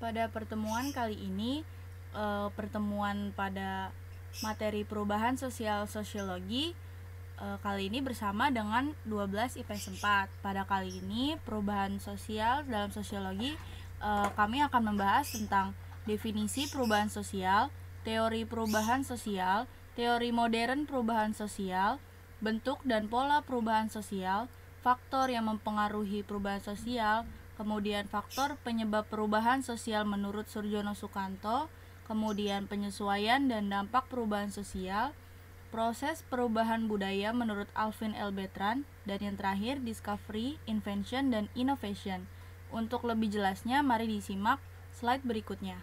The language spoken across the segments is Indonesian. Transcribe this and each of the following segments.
Pada pertemuan kali ini, pertemuan pada materi perubahan sosial sosiologi, kali ini bersama dengan 12 IPS 4. Pada kali ini perubahan sosial dalam sosiologi, kami akan membahas tentang definisi perubahan sosial, teori perubahan sosial, teori modern perubahan sosial, bentuk dan pola perubahan sosial, faktor yang mempengaruhi perubahan sosial, kemudian faktor penyebab perubahan sosial menurut Surjono Sukanto, kemudian penyesuaian dan dampak perubahan sosial, proses perubahan budaya menurut Alvin L. Bertrand, dan yang terakhir discovery, invention, dan innovation. Untuk lebih jelasnya, mari disimak slide berikutnya.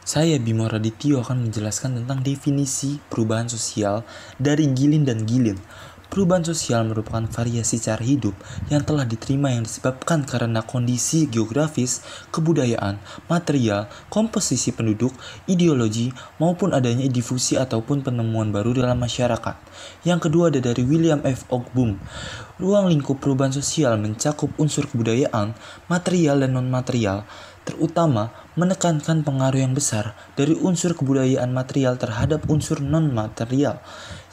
Saya Bimo Radityo akan menjelaskan tentang definisi perubahan sosial dari Gilin dan Gilin. Perubahan sosial merupakan variasi cara hidup yang telah diterima yang disebabkan karena kondisi geografis, kebudayaan, material, komposisi penduduk, ideologi, maupun adanya difusi ataupun penemuan baru dalam masyarakat. Yang kedua ada dari William F. Ogboom. Ruang lingkup perubahan sosial mencakup unsur kebudayaan, material dan non-material, terutama menekankan pengaruh yang besar dari unsur kebudayaan material terhadap unsur non-material.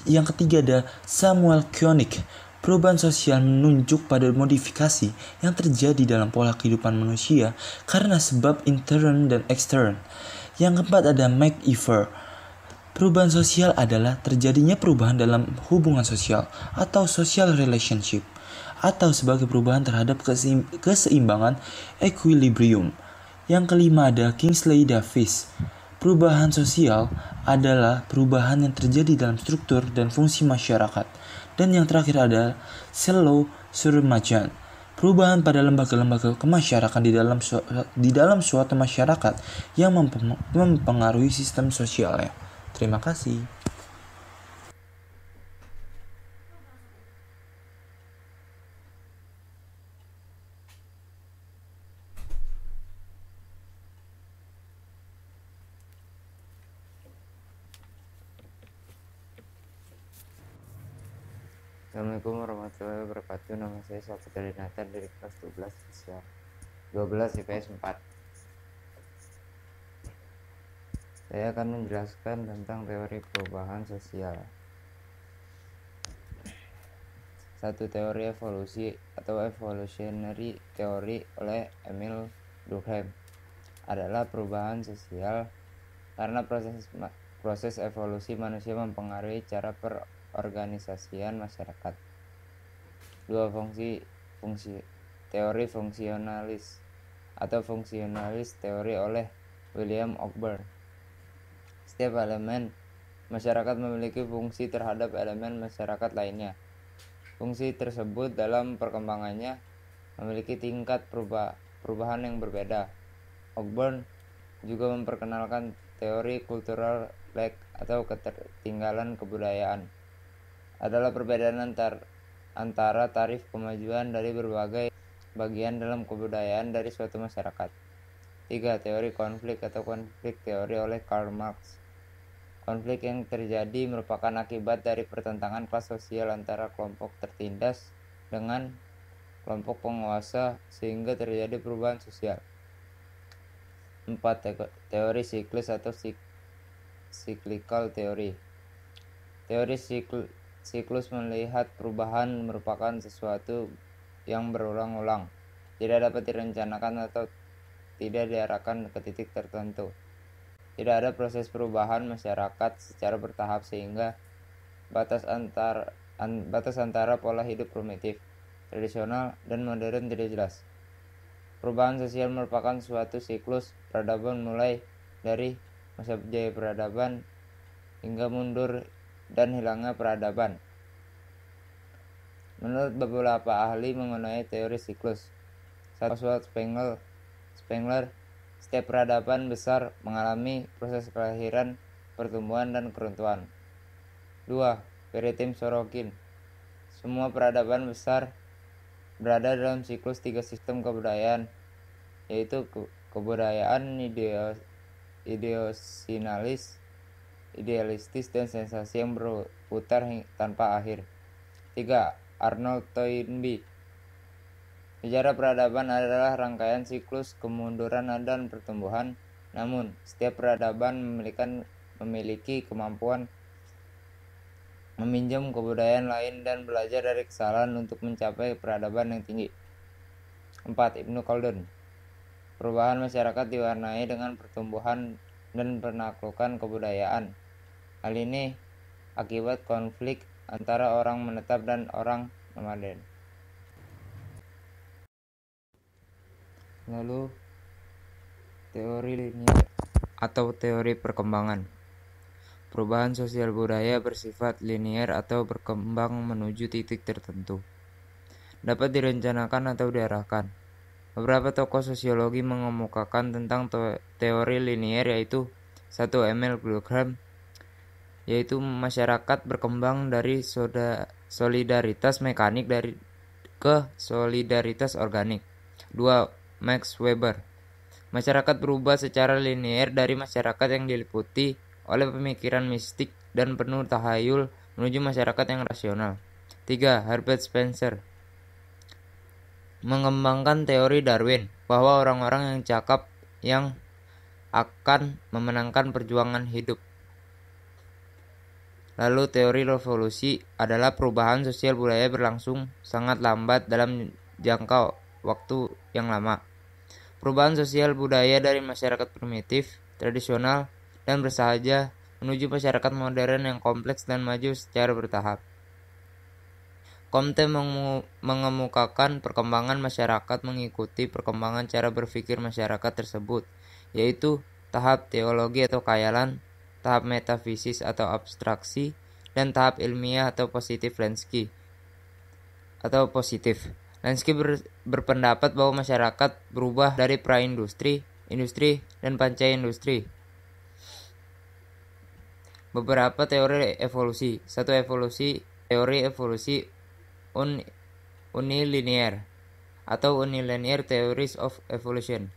Yang ketiga ada Samuel Koenig. Perubahan sosial menunjuk pada modifikasi yang terjadi dalam pola kehidupan manusia karena sebab intern dan ekstern. Yang keempat ada McIver. Perubahan sosial adalah terjadinya perubahan dalam hubungan sosial atau social relationship, atau sebagai perubahan terhadap keseimbangan equilibrium. Yang kelima ada Kingsley Davis. Perubahan sosial adalah perubahan yang terjadi dalam struktur dan fungsi masyarakat. Dan yang terakhir ada Selo Surmajan. Perubahan pada lembaga-lembaga kemasyarakatan di dalam suatu masyarakat yang mempengaruhi sistem sosialnya. Terima kasih. Assalamualaikum warahmatullahi wabarakatuh. Nama saya Saputra Dinata dari kelas 12 IPS 4. Saya akan menjelaskan tentang teori perubahan sosial. Satu teori evolusi atau evolutionary theory oleh Emil Durkheim adalah perubahan sosial karena proses evolusi manusia mempengaruhi cara perorganisasian masyarakat. Dua fungsi teori fungsionalis atau fungsionalis teori oleh William Ogburn. Setiap elemen masyarakat memiliki fungsi terhadap elemen masyarakat lainnya. Fungsi tersebut dalam perkembangannya memiliki tingkat perubahan yang berbeda. Ogburn juga memperkenalkan teori cultural lag atau ketertinggalan kebudayaan. Adalah perbedaan antara tarif kemajuan dari berbagai bagian dalam kebudayaan dari suatu masyarakat. 3. Teori konflik atau konflik teori oleh Karl Marx. Konflik yang terjadi merupakan akibat dari pertentangan kelas sosial antara kelompok tertindas dengan kelompok penguasa sehingga terjadi perubahan sosial. 4. Teori siklus atau cyclical theory. Teori siklus melihat perubahan merupakan sesuatu yang berulang-ulang, tidak dapat direncanakan atau tidak diarahkan ke titik tertentu. Tidak ada proses perubahan masyarakat secara bertahap sehingga batas antara pola hidup primitif, tradisional, dan modern tidak jelas. Perubahan sosial merupakan suatu siklus peradaban mulai dari masa jaya peradaban hingga mundur dan hilangnya peradaban. Menurut beberapa ahli mengenai teori siklus, Oswald Spengler, setiap peradaban besar mengalami proses kelahiran, pertumbuhan, dan keruntuhan. 2. Peritim Sorokin, semua peradaban besar berada dalam siklus 3 sistem kebudayaan, yaitu kebudayaan idealistis, dan sensasi yang berputar tanpa akhir. 3. Arnold Toynbee, Sejarah peradaban adalah rangkaian siklus kemunduran dan pertumbuhan, namun setiap peradaban memiliki kemampuan meminjam kebudayaan lain dan belajar dari kesalahan untuk mencapai peradaban yang tinggi. 4. Ibnu Khaldun. Perubahan masyarakat diwarnai dengan pertumbuhan dan penaklukan kebudayaan. Hal ini akibat konflik antara orang menetap dan orang nomaden. Lalu teori linier atau teori perkembangan. Perubahan sosial budaya bersifat linier atau berkembang menuju titik tertentu. Dapat direncanakan atau diarahkan. Beberapa tokoh sosiologi mengemukakan tentang teori linier, yaitu 1. Emil Durkheim, yaitu masyarakat berkembang dari solidaritas mekanik ke solidaritas organik. 2. Max Weber, masyarakat berubah secara linier dari masyarakat yang diliputi oleh pemikiran mistik dan penuh tahayul menuju masyarakat yang rasional. 3. Herbert Spencer mengembangkan teori Darwin bahwa orang-orang yang cakap yang akan memenangkan perjuangan hidup. Lalu teori revolusi adalah perubahan sosial budaya berlangsung sangat lambat dalam jangka waktu yang lama. Perubahan sosial budaya dari masyarakat primitif, tradisional, dan bersahaja menuju masyarakat modern yang kompleks dan maju secara bertahap. Comte mengemukakan perkembangan masyarakat mengikuti perkembangan cara berpikir masyarakat tersebut, yaitu tahap teologi atau khayalan, tahap metafisis atau abstraksi, dan tahap ilmiah atau positif Lansky. Lansky berpendapat bahwa masyarakat berubah dari praindustri, industri, dan panca industri. Beberapa teori evolusi. 1. Teori evolusi unilinear atau unilinear theories of evolution.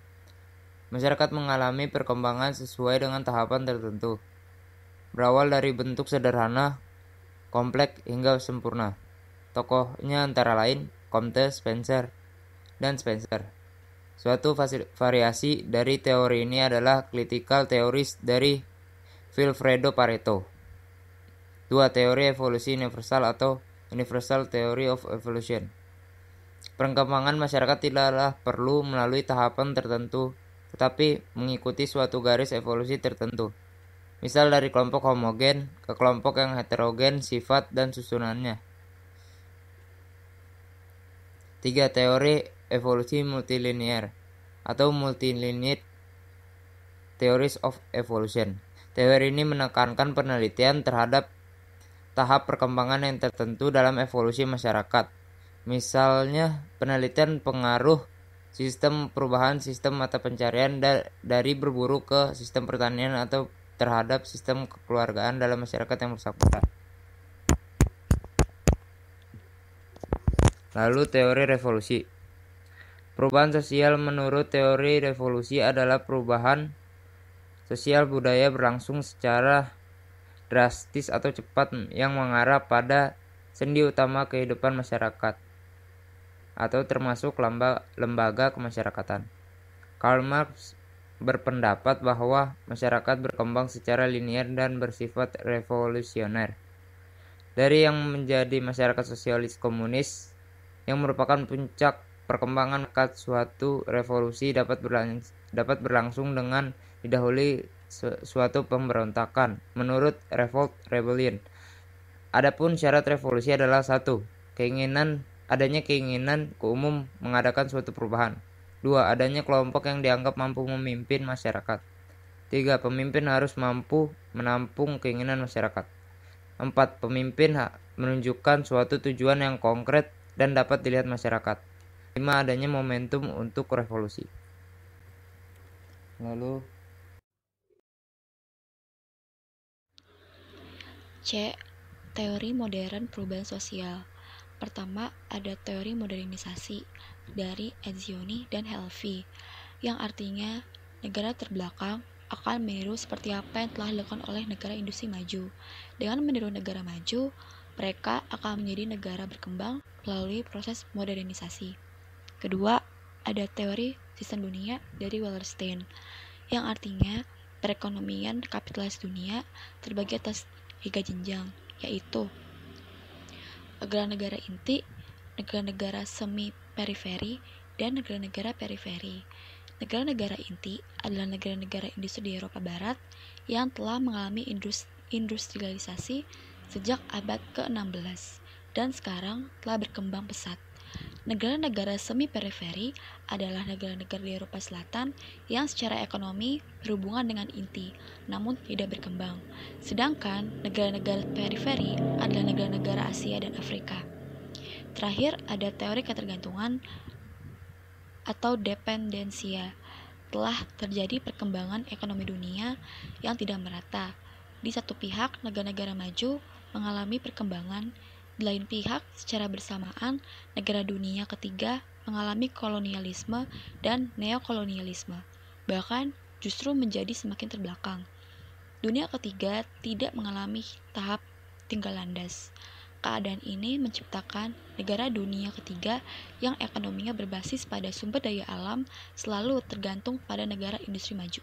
Masyarakat mengalami perkembangan sesuai dengan tahapan tertentu, berawal dari bentuk sederhana, kompleks hingga sempurna. Tokohnya antara lain Comte, Spencer, dan Spencer. Suatu variasi dari teori ini adalah critical theories dari Vilfredo Pareto. 2. Teori evolusi universal atau Universal Theory of Evolution. Perkembangan masyarakat tidaklah perlu melalui tahapan tertentu, tetapi mengikuti suatu garis evolusi tertentu. Misal dari kelompok homogen ke kelompok yang heterogen sifat dan susunannya. 3. Teori evolusi multilinear atau multilinear theories of evolution. Teori ini menekankan penelitian terhadap tahap perkembangan yang tertentu dalam evolusi masyarakat. Misalnya penelitian pengaruh sistem perubahan sistem mata pencarian dari berburu ke sistem pertanian atau terhadap sistem kekeluargaan dalam masyarakat yang bersangkutan. Lalu teori revolusi. Perubahan sosial menurut teori revolusi adalah perubahan sosial budaya berlangsung secara drastis atau cepat yang mengarah pada sendi utama kehidupan masyarakat atau termasuk lembaga kemasyarakatan. Karl Marx berpendapat bahwa masyarakat berkembang secara linier dan bersifat revolusioner. Dari yang menjadi masyarakat sosialis komunis yang merupakan puncak perkembangan, maka suatu revolusi dapat berlangsung dengan didahului suatu pemberontakan menurut Revolt Rebellion. Adapun syarat revolusi adalah 1. Adanya keinginan umum mengadakan suatu perubahan. 2. Adanya kelompok yang dianggap mampu memimpin masyarakat. 3. Pemimpin harus mampu menampung keinginan masyarakat. 4. Pemimpin menunjukkan suatu tujuan yang konkret dan dapat dilihat masyarakat. 5. Adanya momentum untuk revolusi. Lalu C. Teori modern perubahan sosial. Pertama, ada teori modernisasi dari Etzioni dan Helvey, yang artinya negara terbelakang akan meniru seperti apa yang telah dilakukan oleh negara industri maju. Dengan meniru negara maju, mereka akan menjadi negara berkembang melalui proses modernisasi. Kedua, ada teori sistem dunia dari Wallerstein, yang artinya perekonomian kapitalis dunia terbagi atas 3 jenjang, yaitu negara-negara inti, negara-negara semi-periferi, dan negara-negara periferi. Negara-negara inti adalah negara-negara industri di Eropa Barat yang telah mengalami industrialisasi sejak abad ke-16 dan sekarang telah berkembang pesat. Negara-negara semi-periferi adalah negara-negara di Eropa Selatan yang secara ekonomi berhubungan dengan inti, namun tidak berkembang. Sedangkan negara-negara periferi adalah negara-negara Asia dan Afrika. Terakhir, ada teori ketergantungan atau dependensia. Telah terjadi perkembangan ekonomi dunia yang tidak merata. Di satu pihak, negara-negara maju mengalami perkembangan, di lain pihak, secara bersamaan, negara dunia ketiga mengalami kolonialisme dan neokolonialisme, bahkan justru menjadi semakin terbelakang. Dunia ketiga tidak mengalami tahap tinggal landas. Keadaan ini menciptakan negara dunia ketiga yang ekonominya berbasis pada sumber daya alam selalu tergantung pada negara industri maju.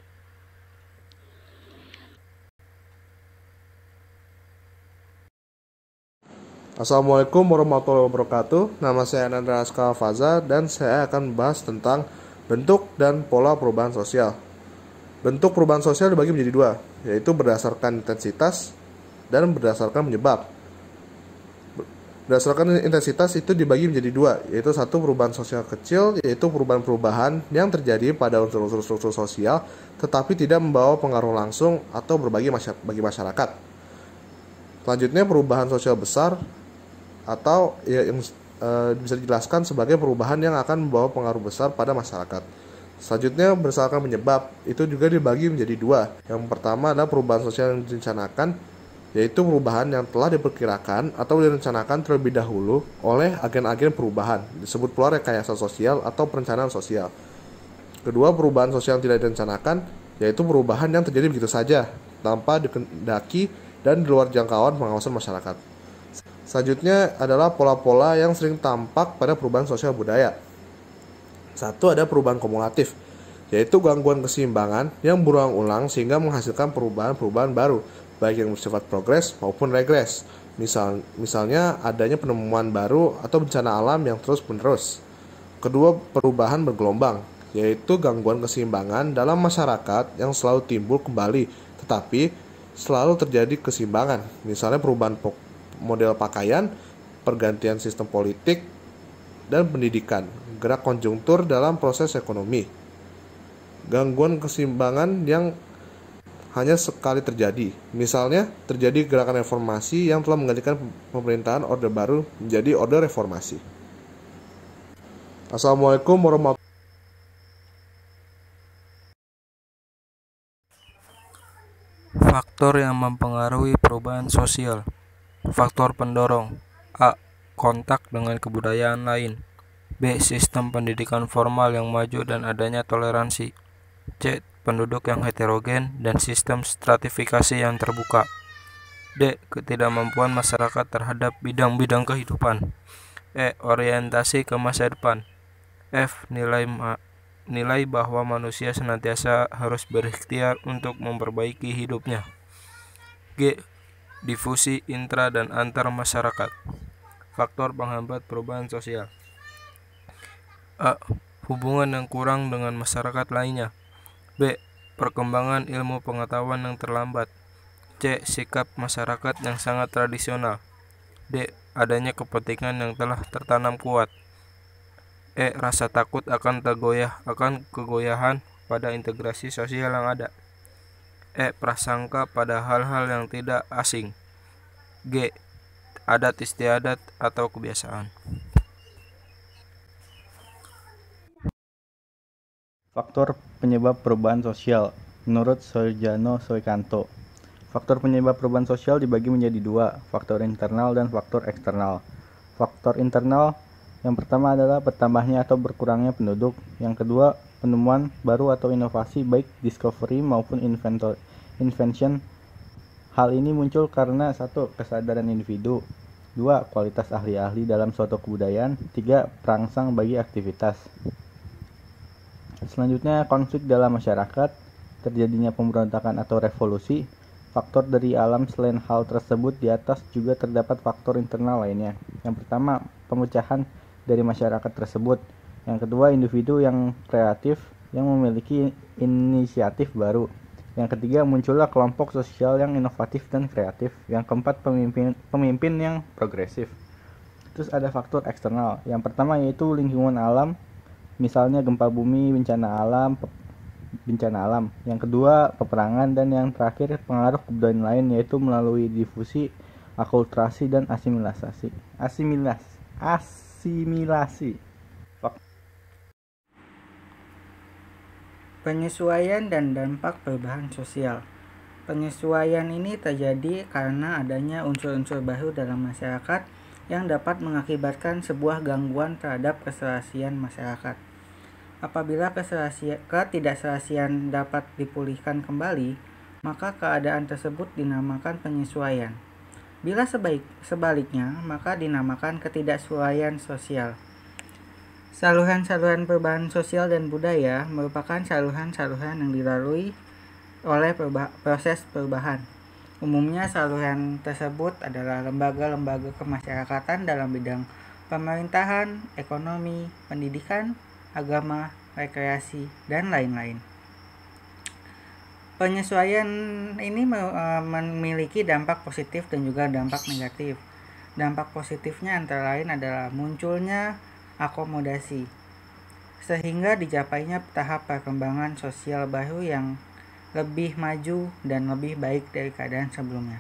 Assalamualaikum warahmatullahi wabarakatuh. Nama saya Nandra Aska Faza dan saya akan membahas tentang bentuk dan pola perubahan sosial. Bentuk perubahan sosial dibagi menjadi dua, yaitu berdasarkan intensitas dan berdasarkan penyebab. Berdasarkan intensitas itu dibagi menjadi dua, yaitu satu perubahan sosial kecil, yaitu perubahan-perubahan yang terjadi pada unsur-unsur struktur sosial, tetapi tidak membawa pengaruh langsung atau bagi masyarakat. Selanjutnya perubahan sosial besar, atau yang bisa dijelaskan sebagai perubahan yang akan membawa pengaruh besar pada masyarakat. Selanjutnya berdasarkan penyebab, itu juga dibagi menjadi dua. Yang pertama adalah perubahan sosial yang direncanakan, yaitu perubahan yang telah diperkirakan atau direncanakan terlebih dahulu oleh agen-agen perubahan, disebut pula rekayasa sosial atau perencanaan sosial. Kedua, perubahan sosial yang tidak direncanakan, yaitu perubahan yang terjadi begitu saja, tanpa dikehendaki dan di luar jangkauan pengawasan masyarakat. Selanjutnya adalah pola-pola yang sering tampak pada perubahan sosial budaya. Satu, ada perubahan kumulatif, yaitu gangguan keseimbangan yang berulang-ulang sehingga menghasilkan perubahan-perubahan baru, baik yang bersifat progres maupun regres. Misalnya adanya penemuan baru atau bencana alam yang terus-menerus. Kedua, perubahan bergelombang, yaitu gangguan keseimbangan dalam masyarakat yang selalu timbul kembali, tetapi selalu terjadi keseimbangan. Misalnya perubahan model pakaian, pergantian sistem politik, dan pendidikan, gerak konjunktur dalam proses ekonomi. Gangguan keseimbangan yang hanya sekali terjadi. Misalnya, terjadi gerakan reformasi yang telah menggantikan pemerintahan Orde Baru menjadi Orde Reformasi. Assalamualaikum warahmatullahi wabarakatuh. Faktor yang mempengaruhi perubahan sosial. Faktor pendorong. A. Kontak dengan kebudayaan lain. B. Sistem pendidikan formal yang maju dan adanya toleransi. C. Penduduk yang heterogen dan sistem stratifikasi yang terbuka. D. Ketidakmampuan masyarakat terhadap bidang-bidang kehidupan. E. Orientasi ke masa depan. F. Nilai bahwa manusia senantiasa harus berikhtiar untuk memperbaiki hidupnya. G. Difusi intra dan antar masyarakat. Faktor penghambat perubahan sosial. A. Hubungan yang kurang dengan masyarakat lainnya. B. Perkembangan ilmu pengetahuan yang terlambat. C. Sikap masyarakat yang sangat tradisional. D. Adanya kepentingan yang telah tertanam kuat. E. Rasa takut akan kegoyahan pada integrasi sosial yang ada. E. Prasangka pada hal-hal yang tidak asing. G. Adat istiadat atau kebiasaan. Faktor penyebab perubahan sosial menurut Soljano Soekanto. Faktor penyebab perubahan sosial dibagi menjadi dua, faktor internal dan faktor eksternal. Faktor internal yang pertama adalah bertambahnya atau berkurangnya penduduk. Yang kedua, penemuan baru atau inovasi baik discovery maupun invention. Hal ini muncul karena satu, kesadaran individu. 2. Kualitas ahli-ahli dalam suatu kebudayaan. 3. Perangsang bagi aktivitas. Selanjutnya, konflik dalam masyarakat, terjadinya pemberontakan atau revolusi. Faktor dari alam selain hal tersebut di atas juga terdapat faktor internal lainnya. Yang pertama, pemecahan dari masyarakat tersebut. Yang kedua, individu yang kreatif yang memiliki inisiatif baru. Yang ketiga, muncullah kelompok sosial yang inovatif dan kreatif. Yang keempat, pemimpin yang progresif. Terus ada faktor eksternal. Yang pertama yaitu lingkungan alam, misalnya gempa bumi, bencana alam. Yang kedua, peperangan, dan yang terakhir pengaruh kebudayaan lain, yaitu melalui difusi, akulturasi, dan asimilasi. Penyesuaian dan dampak perubahan sosial. Penyesuaian ini terjadi karena adanya unsur-unsur baru dalam masyarakat yang dapat mengakibatkan sebuah gangguan terhadap keserasian masyarakat. Apabila ketidakserasian dapat dipulihkan kembali, maka keadaan tersebut dinamakan penyesuaian. Bila sebaliknya, maka dinamakan ketidaksesuaian sosial. Saluran-saluran perubahan sosial dan budaya merupakan saluran-saluran yang dilalui oleh proses perubahan. Umumnya saluran tersebut adalah lembaga-lembaga kemasyarakatan dalam bidang pemerintahan, ekonomi, pendidikan, agama, rekreasi, dan lain-lain. Penyesuaian ini memiliki dampak positif dan juga dampak negatif. Dampak positifnya antara lain adalah munculnya akomodasi, sehingga dijapainya tahap perkembangan sosial baru yang lebih maju dan lebih baik dari keadaan sebelumnya.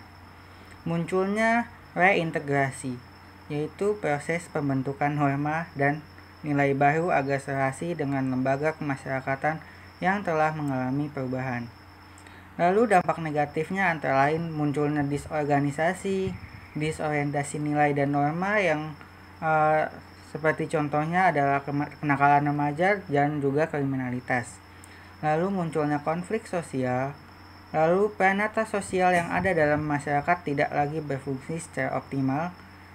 Munculnya reintegrasi, yaitu proses pembentukan norma dan nilai baru agar serasi dengan lembaga kemasyarakatan yang telah mengalami perubahan. Lalu dampak negatifnya antara lain munculnya disorientasi nilai dan norma yang seperti contohnya adalah kenakalan remaja dan juga kriminalitas. Lalu munculnya konflik sosial. Lalu peranata sosial yang ada dalam masyarakat tidak lagi berfungsi secara optimal.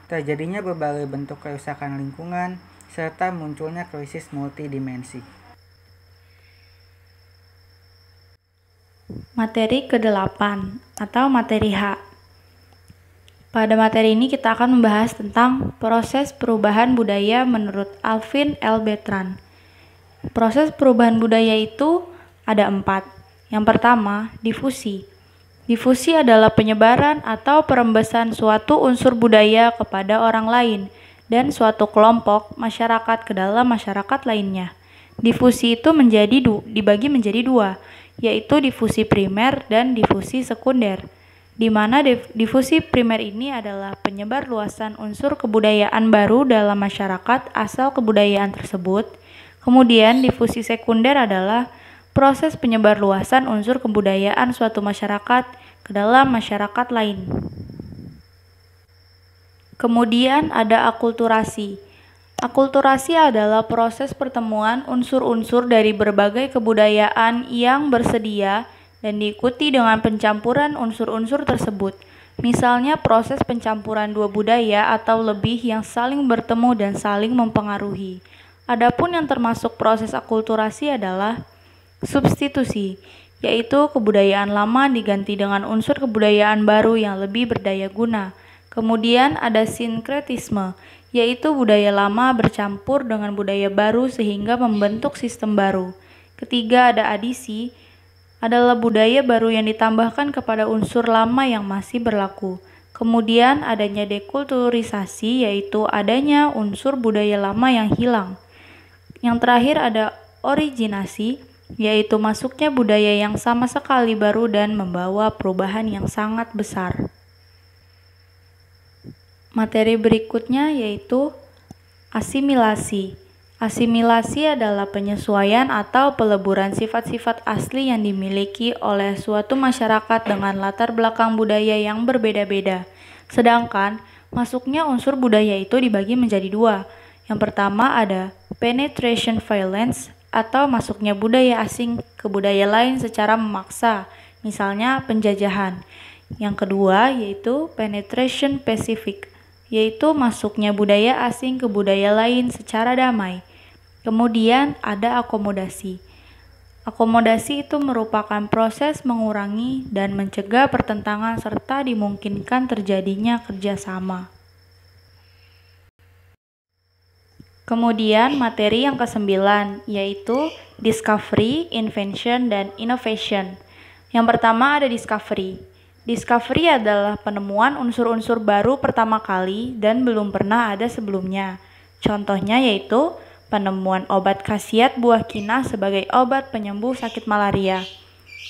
Terjadinya berbagai bentuk kerusakan lingkungan, serta munculnya krisis multidimensi. Materi ke-8 atau materi H. Pada materi ini kita akan membahas tentang proses perubahan budaya menurut Alvin L. Bertrand. Proses perubahan budaya itu ada 4. Yang pertama, difusi. Difusi adalah penyebaran atau perembesan suatu unsur budaya kepada orang lain dan suatu kelompok masyarakat ke dalam masyarakat lainnya. Difusi itu dibagi menjadi 2, yaitu difusi primer dan difusi sekunder, di mana difusi primer ini adalah penyebar luasan unsur kebudayaan baru dalam masyarakat asal kebudayaan tersebut. Kemudian difusi sekunder adalah proses penyebar luasan unsur kebudayaan suatu masyarakat ke dalam masyarakat lain. Kemudian ada akulturasi. Akulturasi adalah proses pertemuan unsur-unsur dari berbagai kebudayaan yang bersedia dan diikuti dengan pencampuran unsur-unsur tersebut. Misalnya proses pencampuran 2 budaya atau lebih yang saling bertemu dan saling mempengaruhi. Adapun yang termasuk proses akulturasi adalah substitusi, yaitu kebudayaan lama diganti dengan unsur kebudayaan baru yang lebih berdaya guna. Kemudian ada sinkretisme, yaitu budaya lama bercampur dengan budaya baru sehingga membentuk sistem baru. Ketiga ada adisi, adalah budaya baru yang ditambahkan kepada unsur lama yang masih berlaku. Kemudian adanya dekulturisasi, yaitu adanya unsur budaya lama yang hilang. Yang terakhir ada originasi, yaitu masuknya budaya yang sama sekali baru dan membawa perubahan yang sangat besar. Materi berikutnya yaitu asimilasi. Asimilasi adalah penyesuaian atau peleburan sifat-sifat asli yang dimiliki oleh suatu masyarakat dengan latar belakang budaya yang berbeda-beda. Sedangkan masuknya unsur budaya itu dibagi menjadi 2. Yang pertama ada penetration violence atau masuknya budaya asing ke budaya lain secara memaksa, misalnya penjajahan. Yang kedua yaitu penetration specific, yaitu masuknya budaya asing ke budaya lain secara damai. Kemudian ada akomodasi. Akomodasi itu merupakan proses mengurangi dan mencegah pertentangan serta dimungkinkan terjadinya kerjasama. Kemudian materi yang ke-9 yaitu discovery, invention, dan innovation. Yang pertama ada discovery. Discovery adalah penemuan unsur-unsur baru pertama kali dan belum pernah ada sebelumnya. Contohnya yaitu penemuan obat khasiat buah kinah sebagai obat penyembuh sakit malaria.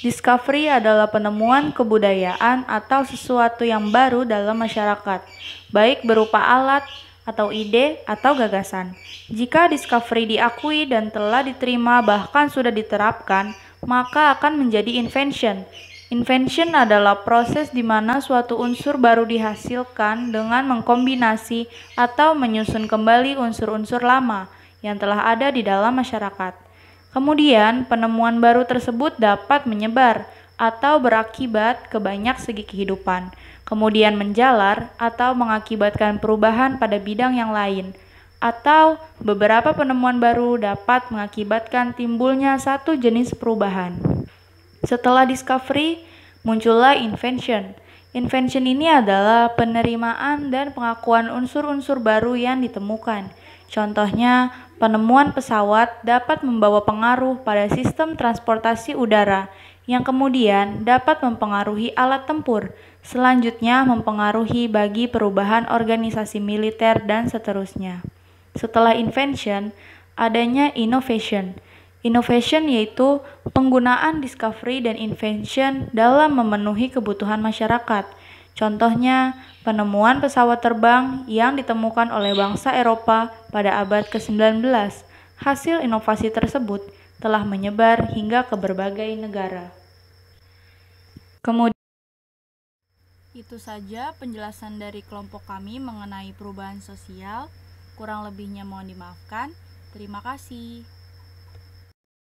Discovery adalah penemuan kebudayaan atau sesuatu yang baru dalam masyarakat, baik berupa alat, atau ide, atau gagasan. Jika discovery diakui dan telah diterima bahkan sudah diterapkan, maka akan menjadi invention. Invention adalah proses di mana suatu unsur baru dihasilkan dengan mengkombinasi atau menyusun kembali unsur-unsur lama yang telah ada di dalam masyarakat. Kemudian, penemuan baru tersebut dapat menyebar atau berakibat ke banyak segi kehidupan, kemudian menjalar atau mengakibatkan perubahan pada bidang yang lain, atau beberapa penemuan baru dapat mengakibatkan timbulnya satu jenis perubahan. Setelah discovery, muncullah invention. Invention ini adalah penerimaan dan pengakuan unsur-unsur baru yang ditemukan. Contohnya, penemuan pesawat dapat membawa pengaruh pada sistem transportasi udara yang kemudian dapat mempengaruhi alat tempur, selanjutnya mempengaruhi bagi perubahan organisasi militer dan seterusnya. Setelah invention, adanya innovation. Innovation yaitu penggunaan discovery dan invention dalam memenuhi kebutuhan masyarakat. Contohnya, penemuan pesawat terbang yang ditemukan oleh bangsa Eropa pada abad ke-19. Hasil inovasi tersebut telah menyebar hingga ke berbagai negara. Kemudian, itu saja penjelasan dari kelompok kami mengenai perubahan sosial. Kurang lebihnya mohon dimaafkan. Terima kasih.